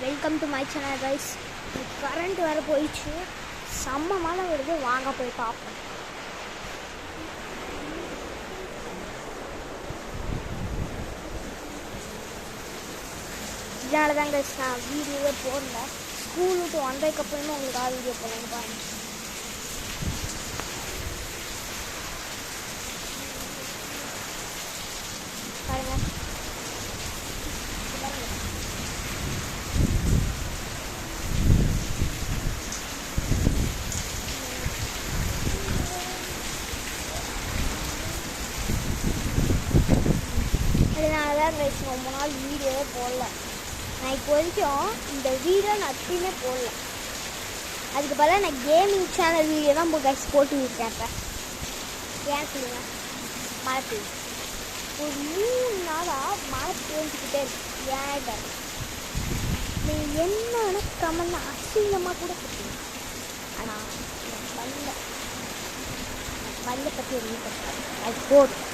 Welcome to my channel guys. Current வேறு போயிடுச்சு, செம்ம மழை வருது. வாங்க போய் பார்ப்போம். இதனால தான் கைஸ் நான் வீடியோவே போடல. ஸ்கூல் விட்டு வந்ததுக்கு அப்புறமே உங்களுக்காக வீடியோ போடணும் பாருங்க. பாருங்க அதனால தான் கைஸ் ரொம்ப நாள் வீடியோவே போடல. நான் இப்போ வரைக்கும் இந்த வீடியோ நான் எப்பயுமே போடல. அதுக்கு பதிலாக நான் கேமிங் சேனல் வீடியோ தான் கைஸ் போட்டு இருக்கேன். ஏன் சொல்லுங்க, மழை பெய்யுது. ஒரு 3 நாளாக மழை பெஞ்சிக்கிட்டே இருக்கு. ஏன் நீங்கள் என்னன்னு கமெண்ட் அசிங்கமாக கூட கொடுத்தீங்க. ஆனால் பல்ல பற்றி எதுவும் அது போதும்.